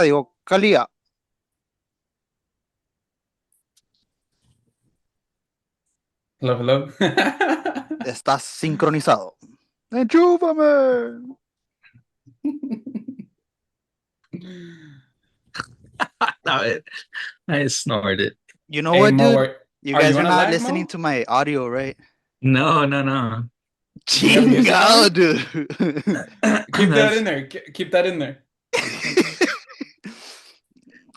Radio Calía. Hello, hello. Estás sincronizado. ¡Enchúfame! I snorted. You know Hey, what, Mo, dude? You are guys you are on a not lag, listening Mo? to my audio, right? No. Do you have music Chingado, on? dude. Keep that in That's there. Keep that in there.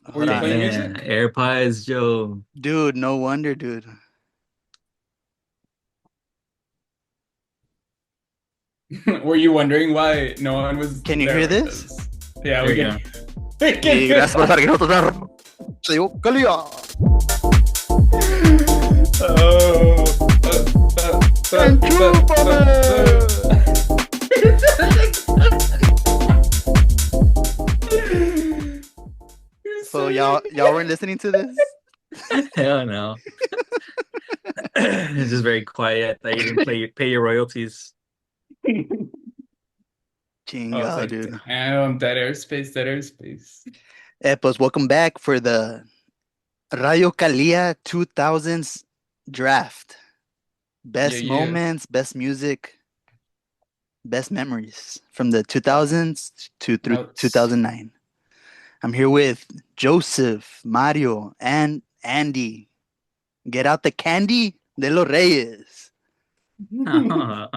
Were Hold you on. playing music? AirPods, Joe. Dude, no wonder, dude. Were you wondering why no one was Can you hear there? this? Because yeah, There we you can. go. We can Y hear gracias por that. estar aquí nosotros. Radio Calía. Oh. ¡Enchúfame! You're So so y'all weren't listening to this? Hell no. It's just very quiet. That you didn't pay your royalties. I was Chingado, like, dude. damn, dead airspace, dead airspace. Pues welcome back for the Radio Calía 2000s draft. Yeah, Best yeah. moments, best music, best memories from the 2000s to through Notes. 2009. I'm here with Joseph, Mario, and Andy. Get out the candy de los Reyes. No.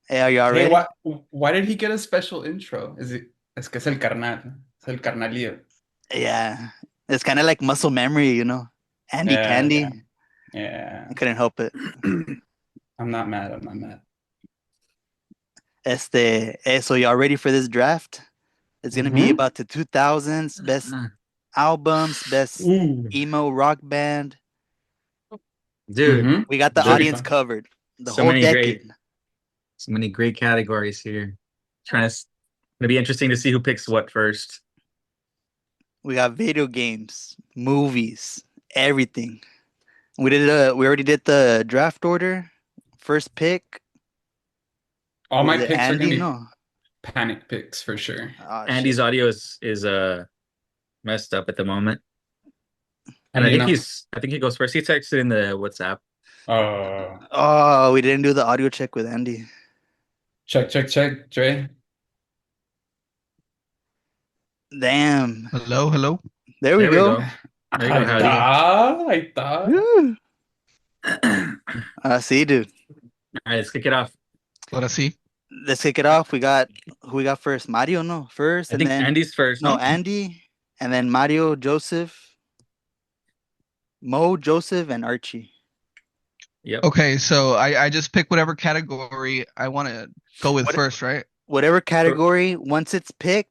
Hey, are y'all Hey, ready? why did he get a special intro? Es que es el carnal. Es el carnalillo. Yeah. It's kind of like muscle memory, you know? Andy Yeah, Candy. yeah. I couldn't help it. I'm not mad. I'm not mad. So y'all ready for this draft? It's gonna be Mhm. about the 2000s best albums, best Ooh. emo rock band. Dude, Mhm. We got the Should be audience fun. covered. The so whole many decade. great categories here. It'll be interesting to see who picks what first. We got video games, movies, everything. We already did the draft order. First pick All my was it picks are gonna Andy? be No. panic picks for sure. Oh, Andy's shit. audio is messed up at the moment. How And do I you think know? he goes first. He texted in the WhatsApp. Oh, we didn't do the audio check with Andy. Check, Dre. Damn. Hello. There we There we go. go. There you go, Ahí Howdy. está, ahí está. Woo. All I see, dude. right, let's kick it off. Ahora sí. Let's kick it off. We got who we got first? Mario, no, first, I and think then Andy's first, no? Andy, and then Mario, Joseph, Mo, Joseph, and Archie. Yep. Okay, so I just pick whatever category I want to go with What- first, right? Whatever category, once it's picked,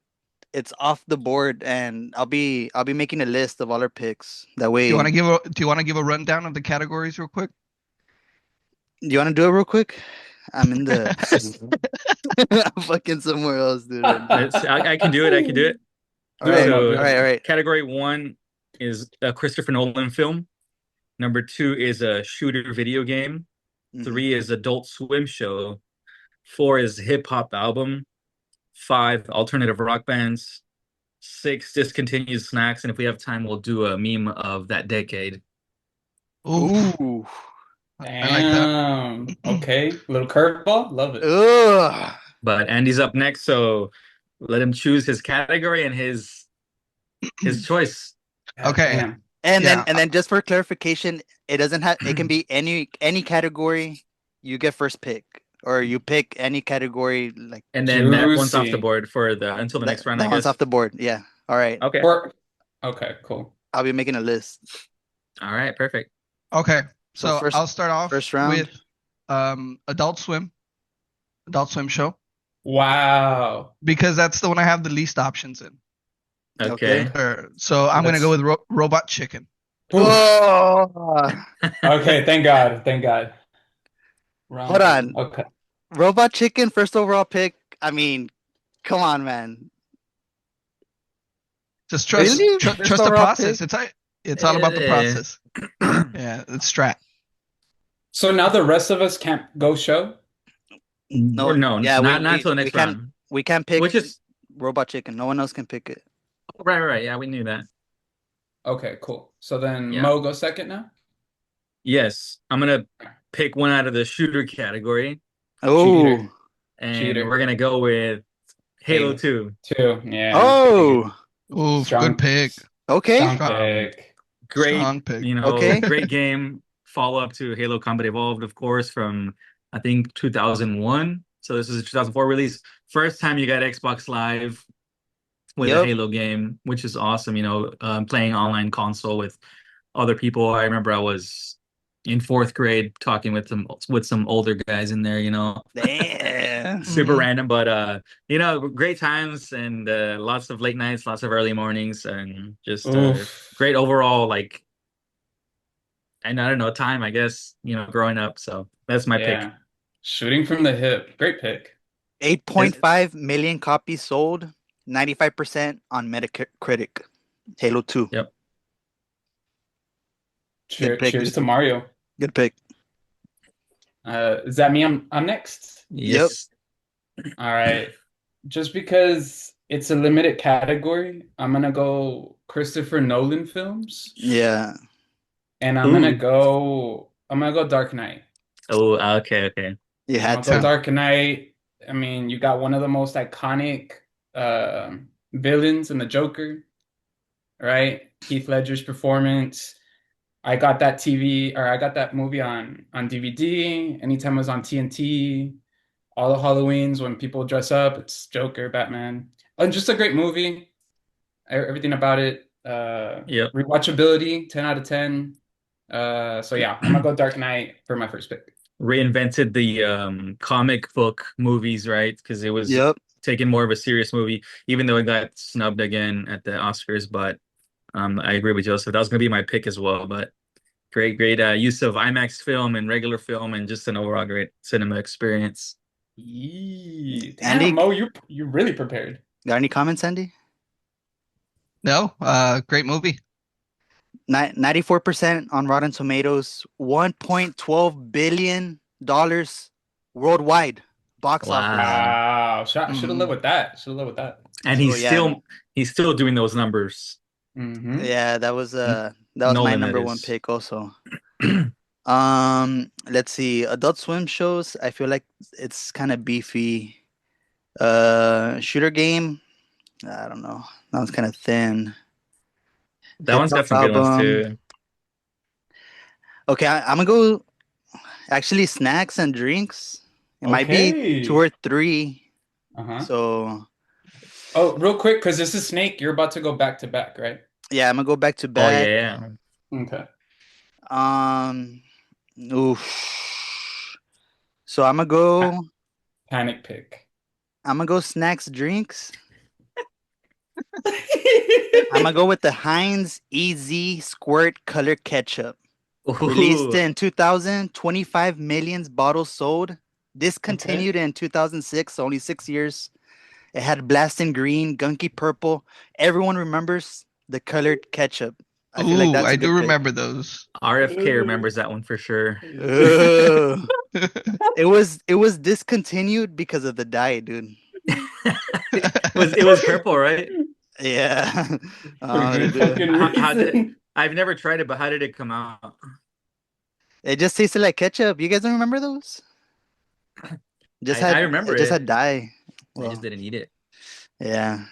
it's off the board, and I'll be making a list of all our picks. That way, Do you want to give a rundown of the categories real quick? do you want to do it real quick? I'm in the I'm fucking somewhere else, dude. I can do it. I can do it. All Do it, right, Mo, all do right, it. all right. Category 1 is a Christopher Nolan film. Number 2 is a shooter video game. Mhm. 3 is Adult Swim show. 4 is hip hop album. 5 alternative rock bands. 6 discontinued snacks, and if we have time, we'll do a meme of that decade. Oof. Ooh. I like that. Damn. Okay, little curveball. Love it. Ugh. But Andy's up next, so let him choose his category and his choice. Okay. Damn. And Yeah. then just for clarification, it doesn't have it can be any category. You get first pick, or you pick any category like And then that one's off the Juicy. board for the until the next round, I that one's guess. off the board. Yeah. All right. Okay. Okay, cool. I'll be making a list. All right, perfect. Okay. So So first- I'll start off first round. with Adult Swim show, Wow. because that's the one I have the least options in. Okay. So I'm gonna go with Robot Chicken. Oof. Oh, Okay, thank God. Thank God. Hold on. Okay. Robot Chicken, first overall pick. I mean, come on, man. Just trust Really? trust First the overall process. pick? It's all about the Eh. process. Yeah, it's strat. So now the rest of us can't go show? No, yeah, not until the next round. We can't pick. Which is Robot Chicken. No one else can pick it. Right. Yeah, we knew that. Okay, cool. So then Yeah. Mo goes second now. Yes, I'm gonna pick one out of the shooter category, Oh, Cheater. and we're Cheater. gonna go with Halo Halo 2. 2. Yeah. oh, Oof, good Strong, pick. okay, strong Strong, pick. Great, strong pick. okay. great game. Follow up to Halo Combat Evolved, of course, from I think 2001. So this is a 2004 release. First time you got Xbox Live with a Yep. Halo game, which is awesome. Playing online console with other people. I remember I was in fourth grade talking with some older guys in there. Damn. Super Hmm. random, but great times and lots of late nights, lots of early mornings, and just Oof. great overall and I don't know, time, I guess, growing up. So that's my pick. Yeah. Shooting from the hip. Great pick. Is 8.5 million copies sold, 95% on Metacritic. Halo 2. Yep. Good pick, Cheers dude. to Mario. Good pick. Is that me? I'm next. Yep. Yes. All right. Just because it's a limited category, I'm gonna go Christopher Nolan films, Yeah. and Ooh. I'm gonna go Dark Knight. Oh, okay. You I'm had gonna go to. Dark Knight. I mean, you got one of the most iconic uh, villains in the Joker, right? Heath Ledger's performance. I got that movie on DVD. Anytime it was on TNT, all the Halloweens when people dress up, it's Joker, Batman. And just a great movie. Everything about it. Yep. Rewatchability, 10 out of 10. So yeah, I'm gonna go Dark Knight for my first pick. Reinvented the comic book movies, right? Because it was Yep. taken more of a serious movie, even though it got snubbed again at the Oscars. But I agree with Joseph. That was gonna be my pick as well. But great use of IMAX film and regular film, and just an overall great cinema experience. Yee. Damn, Andy, Mo, you really prepared. got any comments, Andy? No, great movie. 94% on Rotten Tomatoes, $1.12 billion worldwide box office. Wow. Wow. Should have lived Hmm. with that. Should have lived with that. And So yeah, he's still doing those numbers. Mm-hmm. yeah, N- that was my Nolan, that number one is. pick also. Let's see. Adult Swim shows, I feel like it's kind of beefy. Shooter game, I don't know. That one's kind of thin. That Hip one's hop got some good ones album. too. Okay, I'm gonna go actually snacks and drinks. It might be two Okay. or three. Uh-huh. So Oh, real quick, because this is Snake, you're about to go back to back, right? yeah, I'm gonna go back to Oh back. yeah. Okay. Um, oof. So Pa- Panic pick. I'm gonna go snacks, drinks. I'm gonna go with the Heinz EZ Squirt Color Ketchup. Released Ooh, in 2000, 25 million bottles sold. Okay. Discontinued in 2006, so only 6 years. It had blasting green, gunky purple. Everyone remembers the colored ketchup. I feel like Ooh, that's I a do good pick. remember those. RFK remembers that one for sure. Ugh. It was discontinued because of the diet, dude. It was purple, right? Yeah. For good Dude. fucking How did reason. I've never tried it, but how did it come out? It just tasted like ketchup. You guys don't remember those? I remember It just had it. dye. I just Well, didn't eat it. yeah.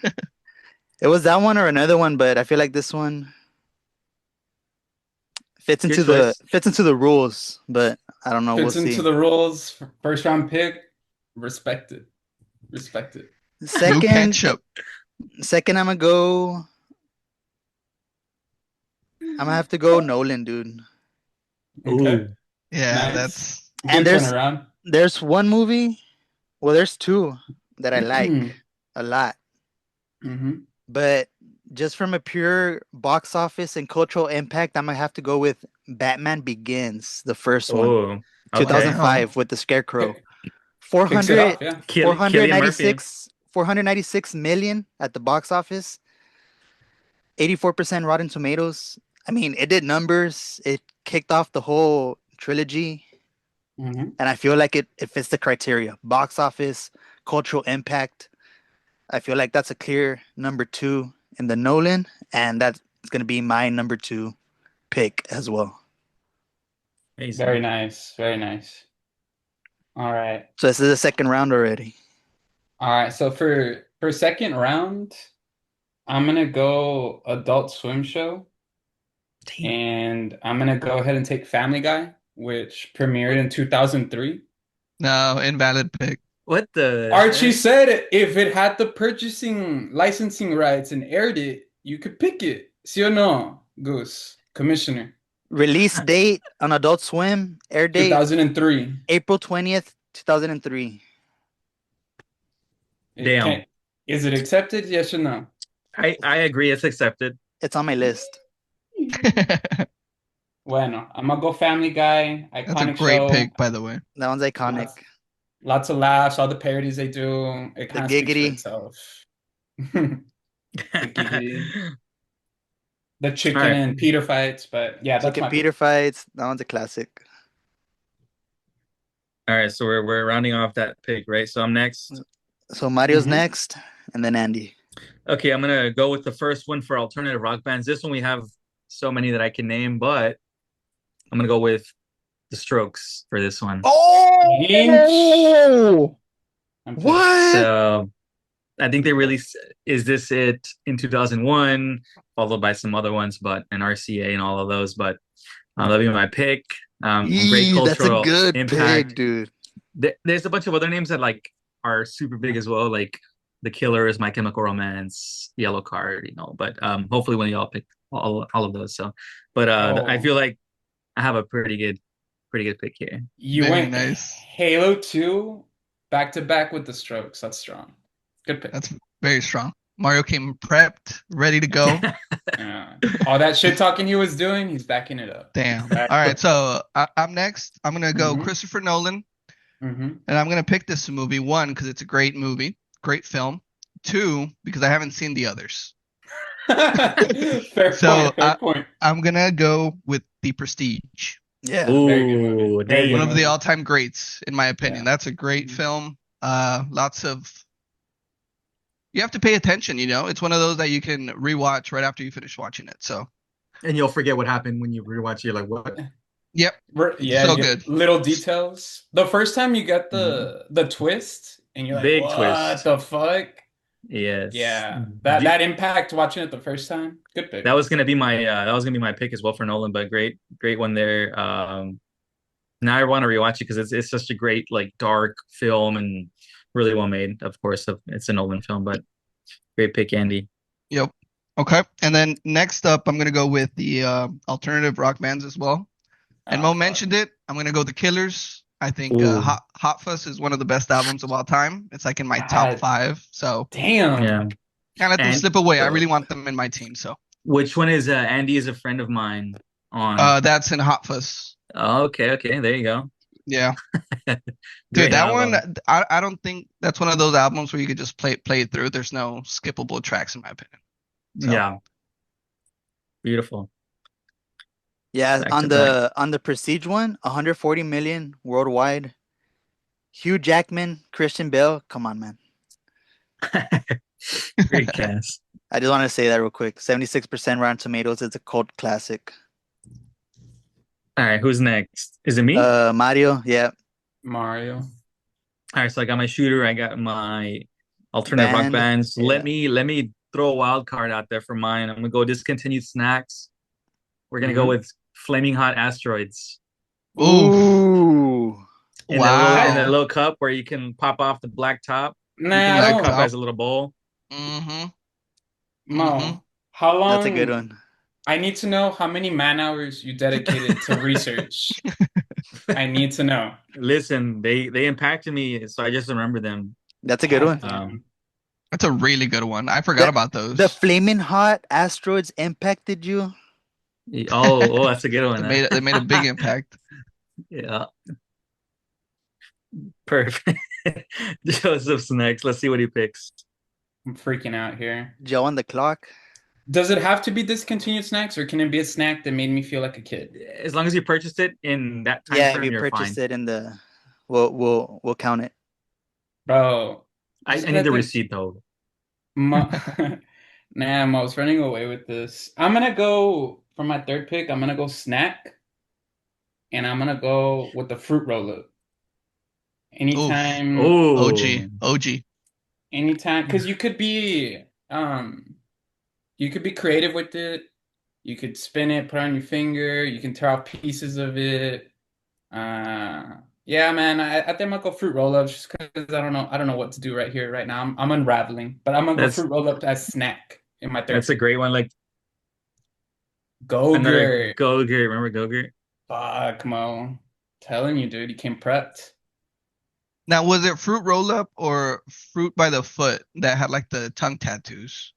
It was that one or another one, but I feel like this one Your choice. fits into the rules, but I don't know. We'll Fits into see. the rules. First round pick. Respect it. Respect it. Blue Second, ketchup. second, I'm gonna have to go Nolan, dude. Okay. Ooh. Yeah, Nice. that's And Good turnaround. there's one movie, well, there's two that I like Mm-hmm. a lot, but just from a pure box office and cultural impact, I'm gonna have to go with Batman Begins, the first one, Oh, okay. wow. 2005 with the Scarecrow. Kick, kicks it 400, off, yeah. Killian Murphy. 496 million at the box office, 84% Rotten Tomatoes. I mean, it did numbers. It kicked off the whole trilogy, Hmm. and I feel like it fits the criteria: box office, cultural impact. I feel like that's a clear number two in the Nolan, and that's going to be my number two pick as well. Very Amazing. nice. Very nice. All right. So this is the second round already. All right. So for second round, I'm gonna go Adult Swim show, Damn. and I'm gonna go ahead and take Family Guy, which premiered in 2003. No, invalid pick. What the Archie heck? said if it had the purchasing licensing rights and aired it, you could pick it. Sí o no, Goose, Commissioner? Release date on Adult Swim, air date 2003. April 20th, 2003. It Damn. can't, is it accepted? Yes or no? I agree. It's accepted. It's on my list. That's Bueno, I'm gonna go Family Guy, a iconic great show, pick, by the way. That one's iconic. lots of laughs, all the parodies they do. It The kind of speaks for giggity. itself. The giggity, the All chicken right. and Peter fights, but yeah, that's Chicken my Peter pick. fights. That one's a classic. All right. So we're rounding off that pick, right? So I'm next. So Mario's Mhm. next, and then Andy. Okay, I'm gonna go with the first one for alternative rock bands. This one we have so many that I can name, but I'm gonna go with the Strokes for this one. Oh! I'm pissed. What? So I think they released Is This It in 2001, followed by some other ones, but an RCA and all of those. But that'll be my pick. Great That's a cultural good pick, impact. dude. There's a bunch of other names that like are super big as well, like The Killers, My Chemical Romance, Yellow Card, But hopefully one of y'all pick all of those. So, but I Oh, feel like I have a pretty good pick here. you Very went nice. Halo 2 back to back with the Strokes. That's strong. Good pick. That's very strong. Mario came prepped, ready to go. All that shit talking he was doing, he's backing it up. Damn. Back. All right, so I'm next. I'm gonna go Mhm. Christopher Nolan, Mhm. and I'm gonna pick this movie one because it's a great movie, great film. Two, because I haven't seen the others. Fair So point. Fair point. I'm gonna go with The Prestige, Yeah. Very good movie. Ooh, Very good one of movie. the all-time greats, in my opinion. Yeah. That's a great Mhm. film. Lots of you have to pay attention. It's one of those that you can rewatch right after you finish watching it. So, and you'll forget what happened when you rewatch. You're like, what? yep, Yeah, so you get good. little details. The first time you get Mhm. the twist, and you're like, Big "What twist. the fuck?" Yes. Yeah, that impact watching it the first time. Good pick. That was gonna be my pick as well for Nolan, but great one there. Now I want to rewatch it because it's such a great like dark film and really well made. Of course, it's a Nolan film, but great pick, Andy. Yep. Okay. And then next up, I'm gonna go with the alternative rock bands as well. And Oh, Mo fuck. mentioned it. I'm gonna go The Killers. I think Ooh, Hot Fuss is one of the best albums of all time. It's like in my top God 5. So damn. yeah. can't let them And slip away. I really want them in my team. So which one is Andy is a friend of mine on? that's in Hot Fuss. Oh, okay, there you go. Yeah. Dude, Great that one, album. I don't think that's one of those albums where you could just play it through. There's no skippable tracks in my opinion. So Yeah, beautiful. Yeah, Back on to back. the Prestige one, 140 million worldwide. Hugh Jackman, Christian Bale. Come on, man. Great cast. I just want to say that real quick. 76% Rotten Tomatoes. It's a cult classic. All right, who's next? Is it me? Mario. Yeah. Mario. All right, so I got my shooter, I got my alternative rock Band. bands. Yeah. Let me throw a wild card out there for mine. I'm gonna go discontinued snacks. We're gonna go Mhm. with Flaming Hot Asteroids oof. Ooh. in the Wow. little cup where you can pop off the black top. You can Nah, use the Black cup don't. top. as a little bowl. Mm-hmm. Mm-hmm. Mo, how That's a good long? one. I need to know how many man hours you dedicated to research. I need to know. Listen, they impacted me, so I just remember them. That's a good God one. damn. That's a really good one. I forgot The about the those. flaming hot asteroids impacted you. Oh, that's a good one. They made a big impact. Yeah, perfect. Joseph's next. Let's see what he picks. I'm freaking out here. Joe on the clock. Does it have to be discontinued snacks, or can it be a snack that made me feel like a kid? As long as you purchased it in that time Yeah, if frame, you you're purchased fine. it in the, we'll count it. Bro, I just need the gotta think. receipt though. Ma Damn, I was running away with this. I'm gonna go for my third pick. I'm gonna go snack, and I'm gonna go with the fruit roll-up. Oof. Anytime, Oh, OG. OG. anytime, because you could be creative with it. You could spin it, put it on your finger. You can tear off pieces of it. Yeah, man, I think I'm gonna go fruit roll-ups just because I don't know what to do right here, right now. I'm unraveling, but I'm gonna go that's fruit roll-up as snack in my third that's a pick. great one. Like another Go-gurt. Go-Gurt. Remember Go-Gurt? Fuck, Mo. Telling you, dude, he came prepped. Now, was it fruit roll up or fruit by the foot that had like the tongue tattoos?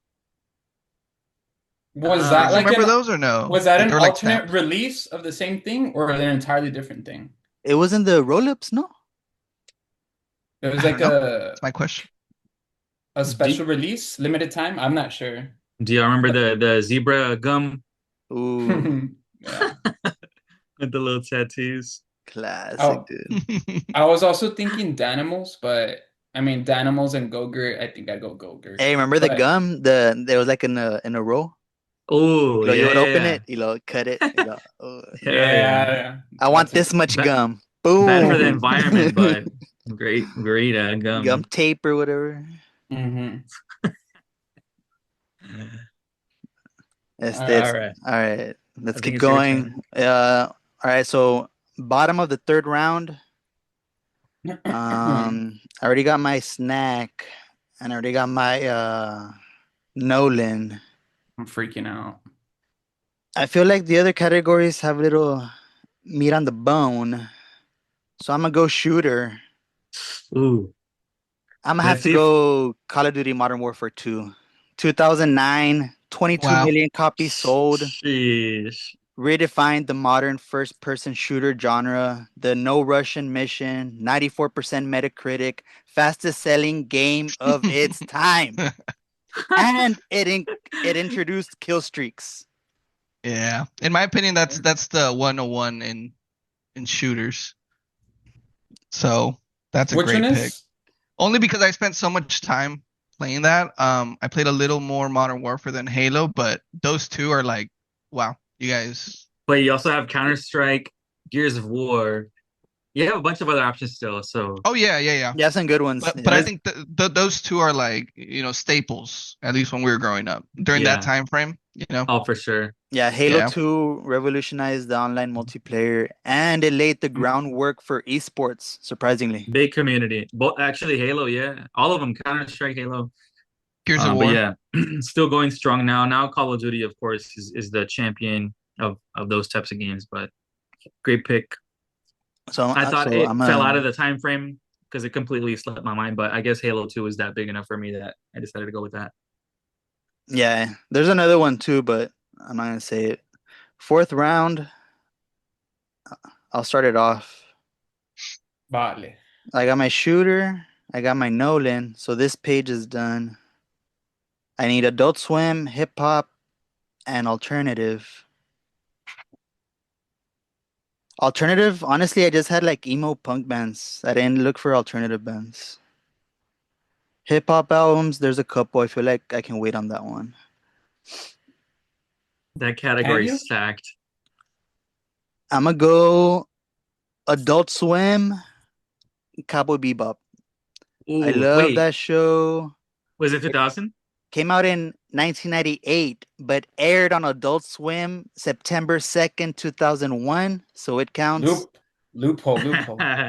Was You that guys like remember an those or no? was that That an they were like alternate stamped. release of the same thing or an entirely different thing? It wasn't the roll-ups, no? It was I don't like know. That's my question. a Do, special release, limited time. I'm not sure. do you remember But the zebra gum Ooh, yeah. with the little tattoos? classic, Oh, dude. I was also thinking Danimals, but I mean Danimals and Go-Gurt, I think I go Go-Gurt. Hey, remember the But gum? There was like in a row. Oh You yeah, would open yeah, it, cut it. yeah, yeah. yeah, I want that's a this good much one. Bad, gum. bad for the Boom. environment, but great Gum gum. tape or whatever. Hmm. It's All right, all right. I Let's think keep it's your going. turn. All right. So bottom of the third round. I'm I already got my snack, and I already got my Nolan. freaking out. I feel like the other categories have little meat on the bone, so I'm gonna go shooter. Ooh, I'm gonna have let's to see if go Call of Duty Modern Warfare 2. 2009, 22 Wow. million copies sold. sheesh. Redefined the modern first person shooter genre. The no Russian mission, 94% Metacritic, fastest selling game of its time. And it introduced kill streaks. Yeah. In my opinion, that's the 101 in shooters. So that's a Which one great pick. is? Only because I spent so much time playing that. I played a little more Modern Warfare than Halo, but those two are like, wow, you guys. But you also have Counter-Strike, Gears of War. You have a bunch of other options still. So Oh yeah, yeah, yeah. Yeah, some good ones. But I Yeah. let's, think those two are like staples at least when we were growing up during that yeah. time frame. You know. Oh, for sure. Yeah, Halo Yeah. 2 revolutionized the online multiplayer and it laid the groundwork for esports, surprisingly. Big community. Both actually Halo, yeah. All of them, Counter-Strike, Halo. Gears of But War. yeah, still going strong now. Now Call of Duty, of course, is the champion of those types of games. But great pick. So, I uh, thought so it I'm fell a out of the time frame because it completely slipped my mind. But I guess Halo 2 is that big enough for me that I decided to go with that. yeah, there's another one too, but I'm not gonna say it. Fourth round, I'll start it off. Vale. I got my shooter, I got my Nolan, so this page is done. I need Adult Swim, hip hop, and alternative. Alternative, honestly, I just had like emo punk bands. I didn't look for alternative bands. Hip hop albums, there's a couple. I feel like I can wait on that one. That Can category is you? stacked. I'm gonna go Adult Swim, Cowboy Bebop. I Ooh, love wait, that show. was it It 2000? came out in 1998, but aired on Adult Swim September 2nd, 2001, so it counts. Loophole.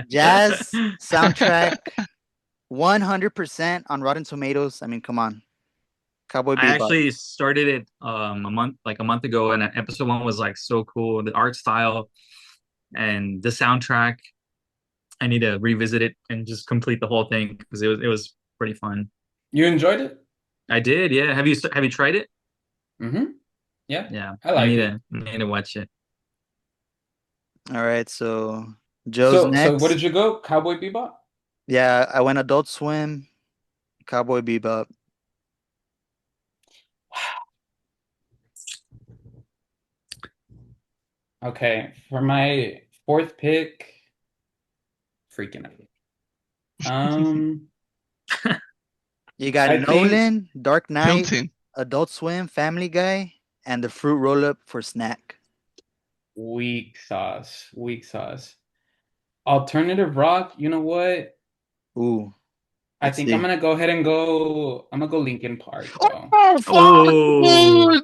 Jazz soundtrack 100% on Rotten Tomatoes. I mean, come on. Cowboy I Bebop. actually started it a month ago, and episode one was like so cool. The art style and the soundtrack. I need to revisit it and just complete the whole thing because it was pretty fun. You enjoyed it? I did, yeah. Have you tried it? Mm-hmm. Yeah, Yeah, I you like need it. to you need to watch it. All right, so Joe's So what next. did you go? Cowboy Bebop? Yeah, I went Adult Swim, Cowboy Bebop. Okay, for my fourth pick, freaking out. Um, You got I think Nolan, Dark Knight, Hilton. Adult Swim, Family Guy, and the fruit roll up for snack. weak sauce. Weak sauce. Alternative rock, you know what? Ooh, I let's think I'm see. gonna go ahead and go. I'm gonna go Linkin Park, bro. Oh, fuck, Oh, dude.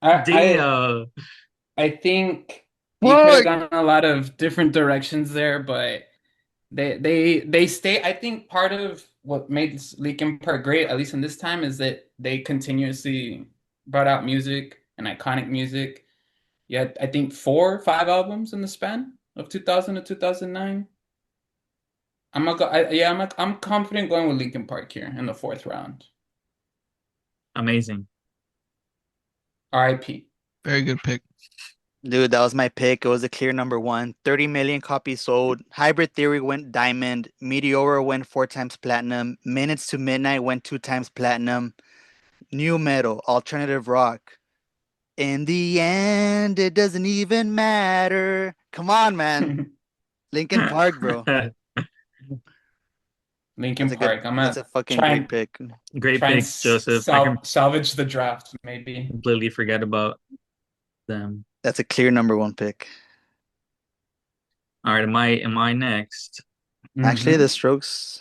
I damn. I think you could have Fuck. gone a lot of different directions there, but they stay. I think part of what made Linkin Park great, at least in this time, is that they continuously brought out music and iconic music. Yeah, I think 4 or 5 albums in the span of 2000 to 2009. I'm gonna go. I'm confident going with Linkin Park here in the fourth round. Amazing. R.I.P. Very good pick. Dude, that was my pick. It was a clear number one. 30 million copies sold. Hybrid Theory went diamond. Meteora went 4 times platinum. Minutes to Midnight went 2 times platinum. New metal, alternative rock. In the end, it doesn't even matter. Come on, man. Linkin Park, bro. Linkin Park. I'm That's gonna a fucking try great and pick. Great pick, Joseph. I salvage the draft, maybe. completely forget about them. That's a clear number one pick. All right, am I next? Actually, The Mm-hmm. Strokes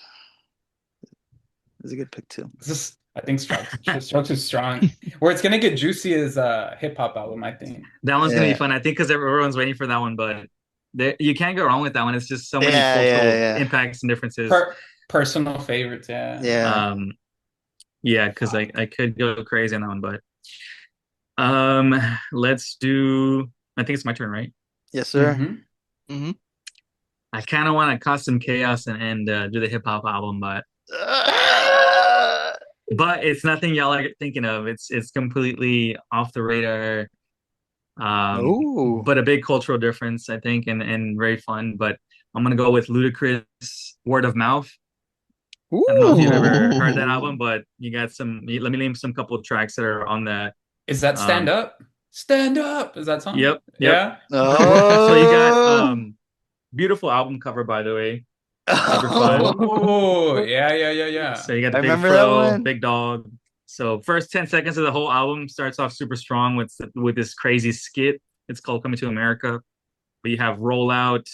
is a good pick too. I think Strokes is strong. Where it's gonna get juicy is a hip hop album, I think. That one's gonna be Yeah. fun. I think because everyone's waiting for that one, but you can't go wrong with that one. It's just so many Yeah, yeah, cultural yeah. impacts and differences. Personal favorites, yeah. Yeah. Um, yeah, because I could go crazy on that one, but let's do. I think it's my turn, right? Yes, sir. Mm-hmm. Hmm. I kind of want to cause some chaos and do the hip hop album, but it's nothing y'all are thinking of. It's completely off the radar. Ooh. But a big cultural difference, I think, and very fun. But I'm gonna go with Ludacris Word of Mouth. I don't know if you've ever heard that album, Ooh. but you got some. Let me name some couple of tracks that are on that. Is that Stand Um, Up? Stand Up is that song? yep. Yeah. So you got Oh. beautiful album cover, by the way, super fun. Oh, yeah, yeah, yeah, So yeah. you got I the Big remember that Fro, one. Big Dog. So first 10 seconds of the whole album starts off super strong with this crazy skit. It's called Coming to America. But you have Rollout,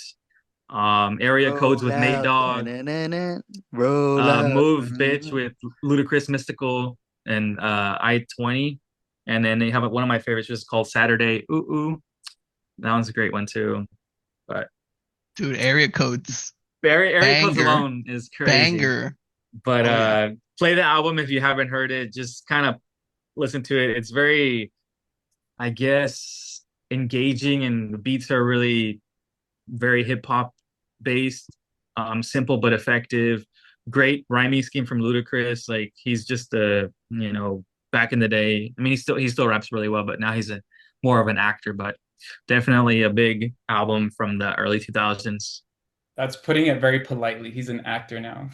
Area Codes Roll with Nate out. Dogg, Da-na-na-na. Roll out. Move Bitch Da-na-na-na. with Ludacris Mystical and I-20. And then they have one of my favorites just called Saturday. Ooh Ooh. That one's a great one too. But Dude, area codes. Area Codes Banger. alone is crazy. Banger. But Oh yeah. play the album if you haven't heard it. Just kind of listen to it. It's very, I guess, engaging, and the beats are really very hip hop based, simple but effective. Great rhyming scheme from Ludacris. Like he's just back in the day. I mean, he still raps really well, but now he's a more of an actor. But definitely a big album from the early 2000s. That's putting it very politely. He's an actor now.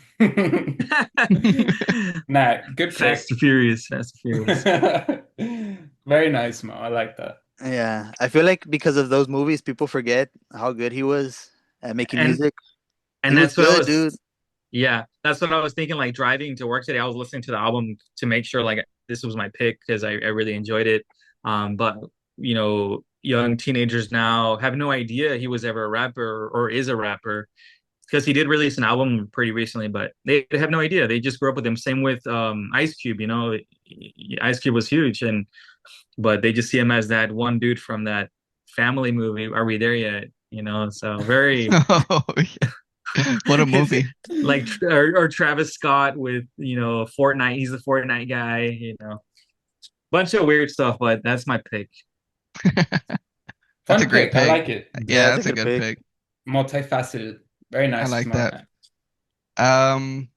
Nah, good Fast pick. and Furious, Fast and Furious. Very nice, Mo. I like that. Yeah. I feel like because of those movies, people forget how good he was at making And music. He and was that's what I good, dude. was Yeah, that's what I was thinking. Like driving to work today, I was listening to the album to make sure like this was my pick because I really enjoyed it. But young teenagers now have no idea he was ever a rapper or is a rapper because he did release an album pretty recently, but they have no idea. They just grew up with him. Same with Ice Cube. Ice Cube was huge, but they just see him as that one dude from that Family movie. Are we there yet? So very Oh yeah. What a it's movie. like or Travis Scott with Fortnite. He's the Fortnite guy. Bunch of weird stuff, but that's my pick. That's a Fun great pick. I pick. like it. Yeah, Yeah, that's a that's a good good pick. pick. Multifaceted. Very I nice, like Mo. that. Um,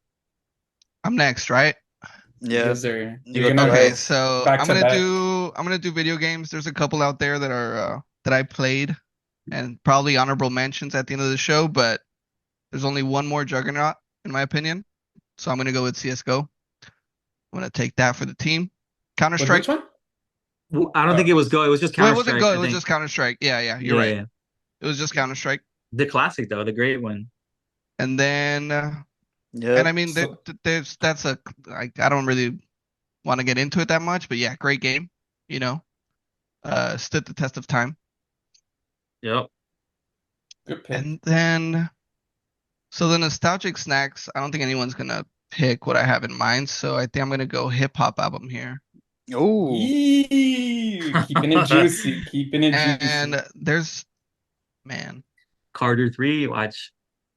I'm next, right? Yeah. Yes, sir. You You're go gonna through Okay, go us. so back to back. I'm gonna do video games. There's a couple out there that are that I played and probably honorable mentions at the end of the show, but there's only one more juggernaut in my opinion. So I'm gonna go with CS:GO. I'm gonna take that for the team. Counter With Strike. which one? I don't think Uh, it was Go. It was just Well, Counter it wasn't Strike. Go. I It was think. just Counter Strike. Yeah, yeah, you're Yeah, right. yeah. It was just Counter Strike. The classic though, the great one. And then And Yep. I mean, So that's I don't really want to get into it that much, but yeah, great game. You know, stood the test of time. Yep. good pick. And then, so the nostalgic snacks, I don't think anyone's gonna pick what I have in mind, so I think I'm gonna go hip hop album here. Ooh. Yee, keeping it juicy, keeping it juicy. And there's, man, Carter 3, watch.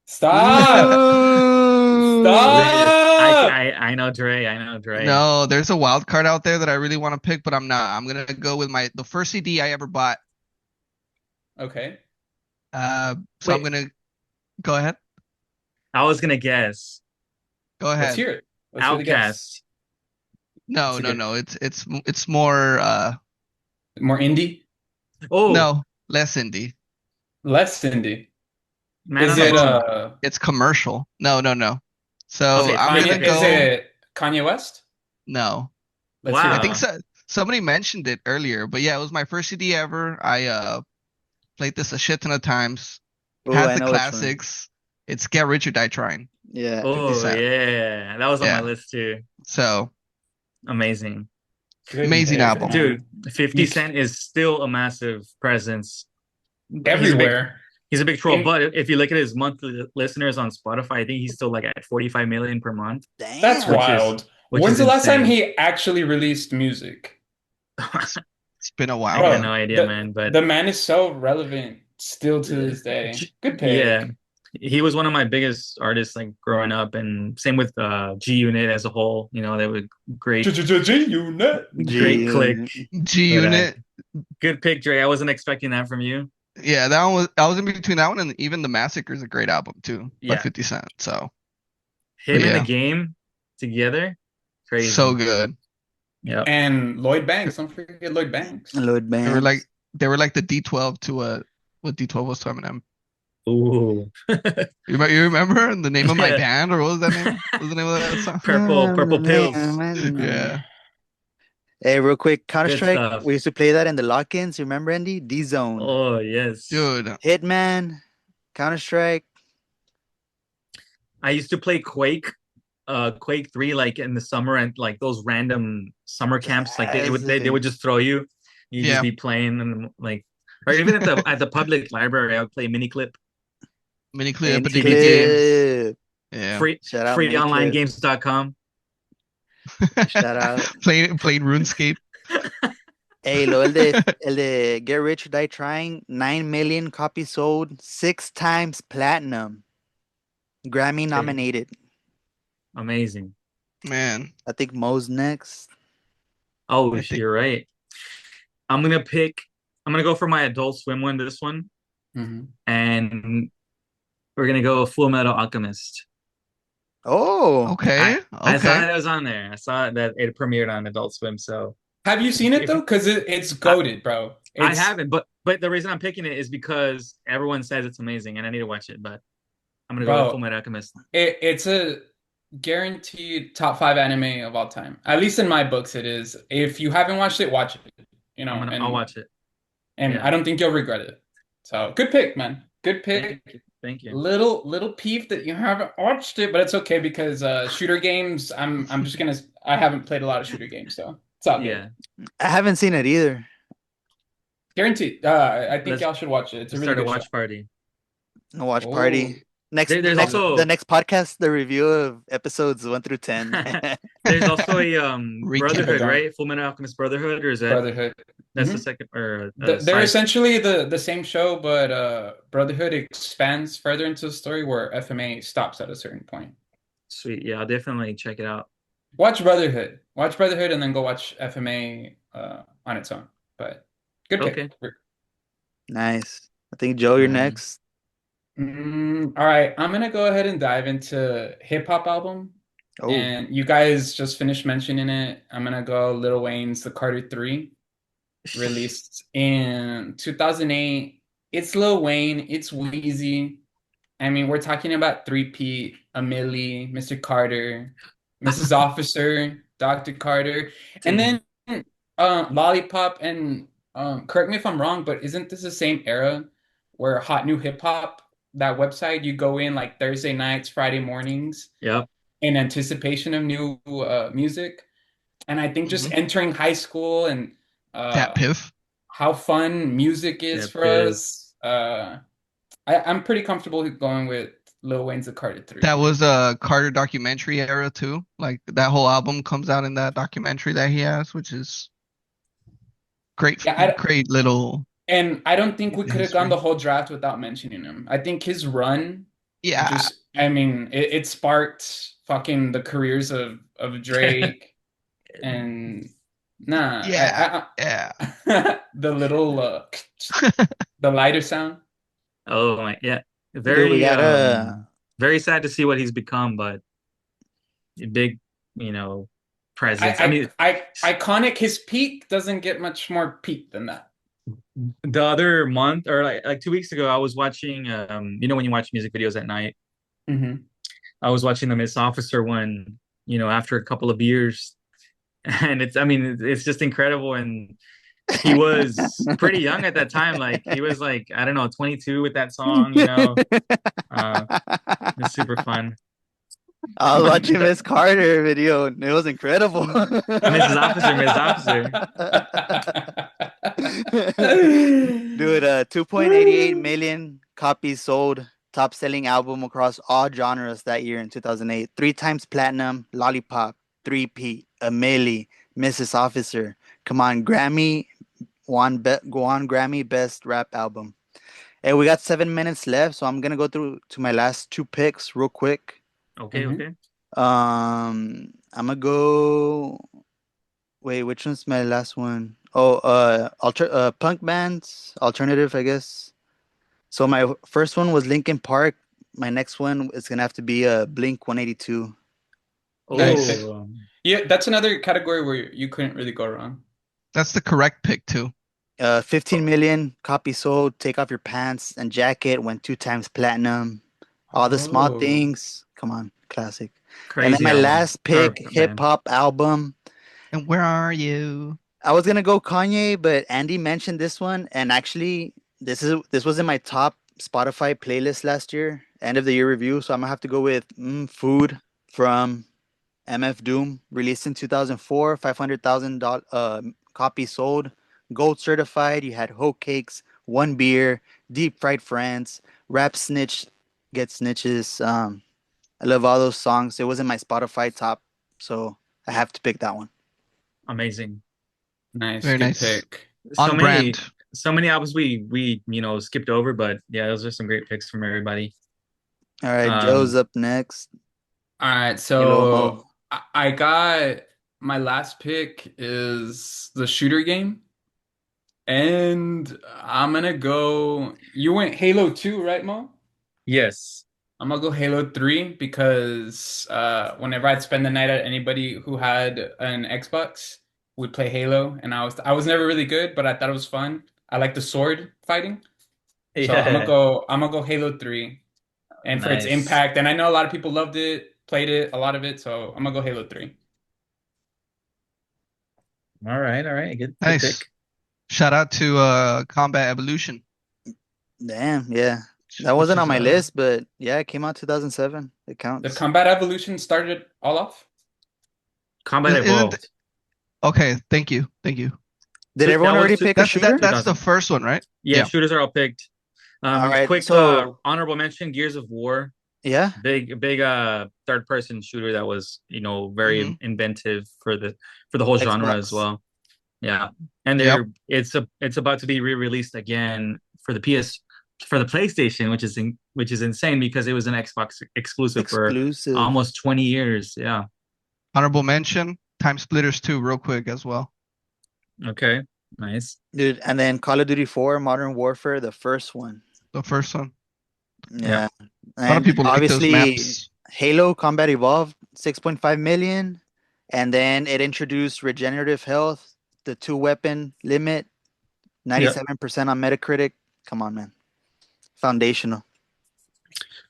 Stop! Ooh. Stop! I know Dre. I know Dre. no, there's a wild card out there that I really want to pick, but I'm not. I'm gonna go with the first CD I ever bought. Okay, So I'm Wait, gonna go ahead. I was gonna guess Go let's ahead. hear it. Let's hear the guess. Outcast. No, It's a no, good. no. It's more More indie? Oh, no, less indie. Less indie. Man Is on the it Moon. It's commercial. No, no, no. is So Okay, it I'm pick gonna Kanye? Is pick. go. it Kanye West? No, Let's hear I it think Wow. then. so. Somebody mentioned it earlier, but yeah, it was my first CD ever. I played this a shit ton of times. Oh, Has I the know which one. classics. It's Get Rich or Die Trying. Yeah. 50 Oh Cent. yeah, that was on my Yeah. list too. So Amazing. Good amazing pick, album. Dude, man. 50 You Cent is still a massive presence. everywhere. He's a big troll, In, but if you look at his monthly listeners on Spotify, I think he's still like at 45 million per month, that's Damn. which is wild. which When's is the last time insane. he actually released music? It's, it's been a while, I got man. no Bro, idea, the man, but the man is so relevant still to this day. Good yeah, pick. he was one of my biggest artists like growing up, and same with G Unit as a whole. You know, they were great, G-Unit. great G click. G But Unit. good pick, Dre. I wasn't expecting that from you. Yeah, that one was. I was in between that one and even The Massacre is a great album too by Yeah, 50 Cent. So, but him and the yeah, game together, so crazy. good. Yep. And Lloyd Banks. Don't forget Lloyd Banks. Lloyd They were like Banks. they were like the D12 to what D12 was to Eminem. Ooh. You remember the name of my Yeah. band or what was that name? What was the name of that song? Purple pills. Yeah. Hey, real quick, Counter Good Strike. stuff. We used to play that in the lock-ins. You remember, Andy? D Zone, Oh, yes. Dude, Hitman, Counter Strike. I used to play Quake 3 like in the summer and like those random summer camps, like they would just throw you. You just yeah. be playing and like or even at the public library, I would play Miniclip, Mini clip, Mini TP games, Clip. yeah. free Shout out Mini Clip. freeonlinegames.com. Shout out. Played RuneScape. Hey, el de Get Rich or Die Trying, 9 million copies sold, 6 times platinum, Grammy Okay. nominated. Amazing. Man, I think Mo's next. Oh, I think you're right. I'm gonna go for my Adult Swim one, this one, Mhm. and we're gonna go Full Metal Alchemist. Oh, okay, I saw okay. it was on there. I saw that it premiered on Adult Swim. So Have you seen it if though? Because it's I, goated, bro. I It's haven't, but the reason I'm picking it is because everyone says it's amazing, and I need to watch it. But I'm gonna go with Full bro, Metal Alchemist. it's a guaranteed top five anime of all time. At least in my books, it is. If you haven't watched it, watch it. I'll watch it. And Yeah. I don't think you'll regret it. So good pick, man. Good Thank pick. you. Thank you. Little peeve that you haven't watched it, but it's okay because shooter games, I'm just gonna I haven't played a lot of shooter games, so it's all good. Yeah. I haven't seen it either. Guaranteed. I think Let's y'all should watch it. It's a let's really start a good show. watch party. A watch Oh, party. Next, There's the also next podcast, the review of episodes 1 through 10. there's also a Recap. Brotherhood, Hold on. right? Full Metal Alchemist Brotherhood, or is Brotherhood. that's the hmm second or They're side? essentially the same show, but Brotherhood expands further into the story where FMA stops at a certain point. Sweet. Yeah, I'll definitely check it out. Watch Brotherhood. Watch Brotherhood and then go watch FMA on its own. But good Okay. pick. Nice. I think Joe, you're Um, next. All right, I'm gonna go ahead and dive into hip hop album. Oh, And you guys just finished mentioning it. I'm gonna go Lil Wayne's The Carter 3, released in 2008. It's Lil Wayne, it's Wheezy. I mean, we're talking about 3P, a Millie, Mr. Carter, Mrs. Officer, Dr. Carter, and Damn. then Lollipop. And correct me if I'm wrong, but isn't this the same era where Hot New Hip Hop that website, you go in like Thursday nights, Friday mornings Yep. in anticipation of new music. And I think just Mhm. entering high school and Dat uh, Piff. how fun music is Yep. for us, I'm pretty comfortable going with Lil Wayne's The Carter That 3. was a Carter documentary era too. Like that whole album comes out in that documentary that he has, which is great, Yeah, great little and I don't think we could have gone the history. whole draft without mentioning him. I think his run Yeah, just, I mean, it sparked fucking the careers of Drake and nah, yeah, yeah. the little the lighter sound. Oh my, yeah. Dude, we Very gotta. very sad to see what he's become, but a big, presence. I mean, Iconic. His peak doesn't get much more peak than that. the other month or like 2 weeks ago, I was watching when you watch music videos at night, Hmm. I was watching the Miss Officer one, after a couple of years. And it's just incredible. And he was pretty young at that time. Like he was like, I don't know, 22 with that song. Uh, it's super fun. I was watching Miss Carter video and it was incredible. Mrs. Officer, Ms. Officer. Dude, 2.88 million copies sold. Top selling album across all genres that year in 2008. 3 times platinum, Lollipop, 3P, a Milli, Mrs. Officer. Come on, Grammy, won Grammy Best Rap Album. Hey, we got 7 minutes left, so I'm gonna go through to my last two picks real quick. Okay, Mhm. okay. I'm gonna go. Wait, which one's my last one? Oh, punk bands, alternative, I guess. So my first one was Linkin Park. My next one is gonna have to be Blink 182. Nice. Oh, Yeah, that's another category where you couldn't really go wrong. That's the correct pick too. 15 million copies sold. Take off your pants and jacket went 2 times platinum. All the small Oh. things. Come on, classic. And then crazy my album. last Or pick, hip man. hop album. And where are you? I was gonna go Kanye, but Andy mentioned this one, and actually, this was in my top Spotify playlist last year, end of the year review. So I'm gonna have to go with "Food" from MF Doom, released in 2004, 500,000 copies sold, gold certified. You had hoe cakes, one beer, deep fried France, rap snitch, get snitches. I love all those songs. It was in my Spotify top, so I have to pick that one. Amazing. Nice, Very good nice. pick. So On many brand. so many albums we skipped over, but yeah, those are some great picks from everybody. All right, Joe's Um, up next. All right, Hey, Lomo. so I got my last pick is the shooter game, and I'm gonna go. You went Halo 2, right, Mo? yes. I'm gonna go Halo 3 because whenever I'd spend the night at anybody who had an Xbox, we'd play Halo, and I was never really good, but I thought it was fun. I like the sword fighting, so Yeah. I'm gonna go Halo 3, and for its Nice. impact, and I know a lot of people loved it, played it, a lot of it, so I'm gonna go Halo 3. All right, all right. Good Nice. pick. Shout out to Combat Evolution, Damn, yeah. That which wasn't is on my list, but yeah, it came out 2007. It The counts. Combat Evolution started all off. Combat isn't Evolved. okay, thank you. Thank you. Did everyone That was already pick a shooter? That's the 2000. first one, right? Yeah, Yeah. shooters are all picked. All right, Quick so honorable mention, Gears of War. yeah, Big third person shooter that was, Hmm. very inventive for the whole genre as Xbox. well. Yeah. And Yep. it's about to be re-released again for the PlayStation, which is insane because it was an Xbox exclusive for Exclusive. almost 20 years. Yeah. Honorable mention, Time Splitters 2, real quick as well. Okay. Nice. Dude, and then Call of Duty 4, Modern Warfare, the first one. The first one. Yeah. Yeah. A lot of And people like those obviously maps. Halo Combat Evolved, 6.5 million. And then it introduced regenerative health, the two weapon limit, Yeah. 97% on Metacritic. Come on, man. Foundational.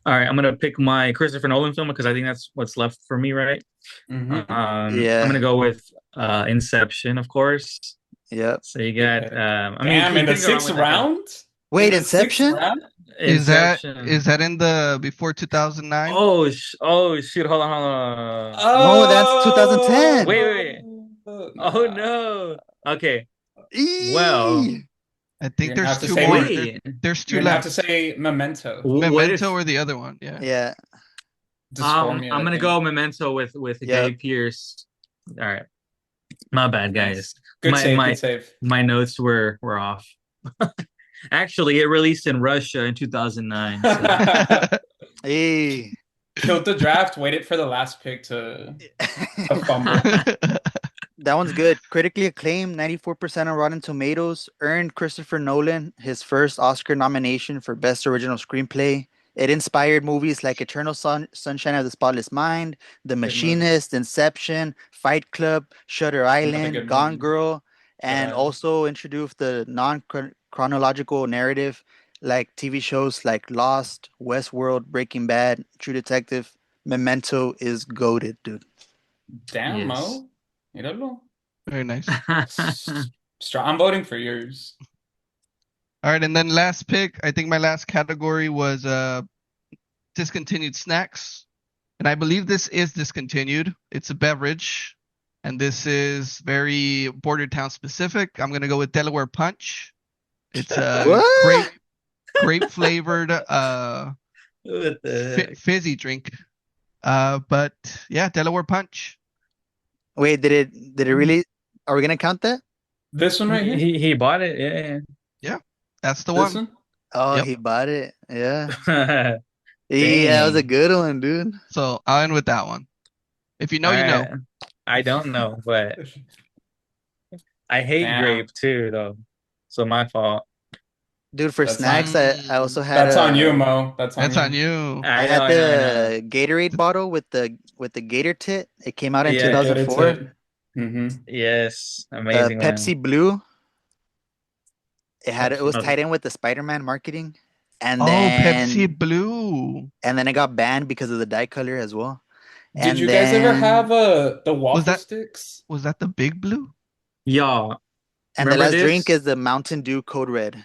All right. I'm gonna pick my Christopher Nolan film because I think that's what's left for me, right? Mm-hmm. I'm Yeah. gonna go with Inception, of course. Yep. So you Good got pick. I mean Damn, you in the couldn't go wrong sixth with that guy. round? In Wait, the sixth Inception? round? Inception. Is that in the before 2009? Oh, shoot! Hold on. No, that's 2010. Wait. Oh no. Okay. Well, Eee. I think You're gonna have there's to two say more. wait. There's two You're gonna have to left. say Memento. What if? Memento or the other one? Yeah. Yeah. Dysphoria, I'm I gonna think. go Memento with Gay Yep. Pierce. All right. My bad, guys. Nice. Good save. Good save. My notes were off. Actually, it released in Russia in 2009. So. Hey. Killed the draft. Waited for the last pick to fumble. That one's good. Critically acclaimed, 94% on Rotten Tomatoes. Earned Christopher Nolan his first Oscar nomination for Best Original Screenplay. It inspired movies like Eternal Sunshine of the Spotless Mind, The Good Machinist, Inception, Fight Club, Shutter Another Island, good Gone movie. Girl, and Island. also introduced the non-chronological narrative like TV shows like Lost, Westworld, Breaking Bad, True Detective. Memento is goated, dude. Damn, Yes. Mo. Míralo. Very nice. I'm voting for yours. All right, and then last pick. I think my last category was discontinued snacks, and I believe this is discontinued. It's a beverage, and this is very border town specific. I'm gonna go with Delaware Punch. It's a What? grape flavored What the heck? fizzy drink. But yeah, Delaware Punch. Wait, did it really? Are we gonna count that? This one right here. He bought it. That's the This one. one. Oh, Yep. he bought it. Yeah. Yeah. Yeah, that was a Dang. good one, dude. So I'll end with that one. If you know, you know. I don't know, but I hate Damn. grape too, though. So my fault. Dude, for That's snacks, I also had That's on you, Mo. That's on That's you. on you. I had the Gatorade bottle with the Gator tit. It came out in Yeah, 2004. Mm-hmm. Yes, amazing Pepsi one. Blue. It was Okay. tied in with the Spider-Man marketing, and Oh, then Pepsi Blue. it got banned because of the dye color as well. Did And you guys ever then- have the waffle that- sticks? Was that the Big Blue? Y'all, And the remember last this? drink is the Mountain Dew Code Red.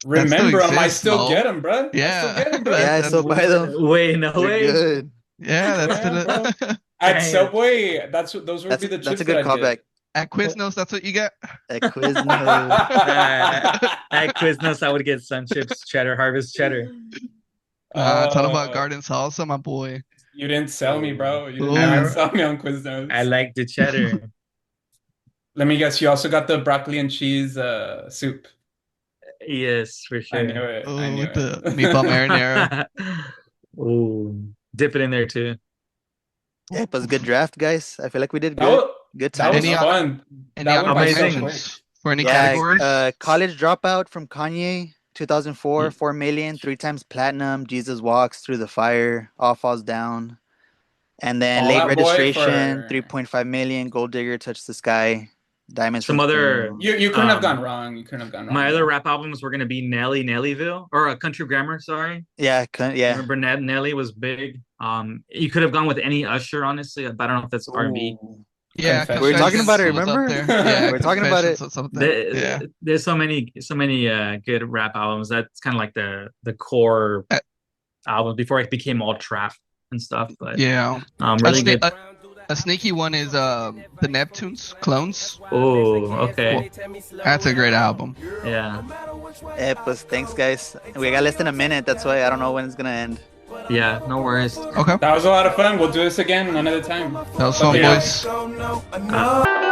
Remember them? I exists, still Mo. get them, bro. Yeah. I still get them, bro. Yeah, I still buy them. Wait, no They're way. good. Yeah, that's Yeah, the At Dang. Subway, those would be the chips That's a good that I'd callback. get. at Quiznos. That's what you get. At Quiznos. At Quiznos, I would get Sun Chips, cheddar, harvest cheddar. It's all about Uh, garden salsa, my boy. You didn't sell me, bro. You Ooh. didn't sell me on Quiznos. I like the cheddar. Let me guess. You also got the broccoli and cheese soup. Yes, for sure. I knew it. I Oh, knew with it. the meatball marinara. Ooh, dip it in there too. Yeah, it was a good draft, guys. I feel like we did That good. was, Good that time. was Any- fun. Any That went honorable by so amazing. mentions for any Yeah, categories? College Dropout from Kanye, 2004, 4 million, 3 times platinum. Jesus Walks Through the Fire, All Falls Down. And then Fall Late Out Boy Registration, for- 3.5 million. Gold Digger, Touch the Sky. Diamonds Some from other- Spain. You couldn't have Um, gone wrong. You couldn't have gone wrong. My other rap albums were gonna be Nellyville or Country Grammar. Sorry, Yeah. remember Nelly was big. You could have gone with any Usher, honestly, but I don't know if that's R&B. Ooh. Yeah, Confessions. We were talking about it, was up remember? there. Yeah, We were talking about it. Confessions was up there. Yeah. There's so many good rap albums. That's kind of like the core Uh, album before it became all trap and stuff. But Yeah. really good. A sneaky one is the Neptunes Clones. Oh, okay, That's a great album. yeah, Pues thanks, guys. We got less than a minute. That's why I don't know when it's going to end. yeah. No worries. Okay. That was a lot of fun. We'll do this again another time. That was fun, Yeah. boys.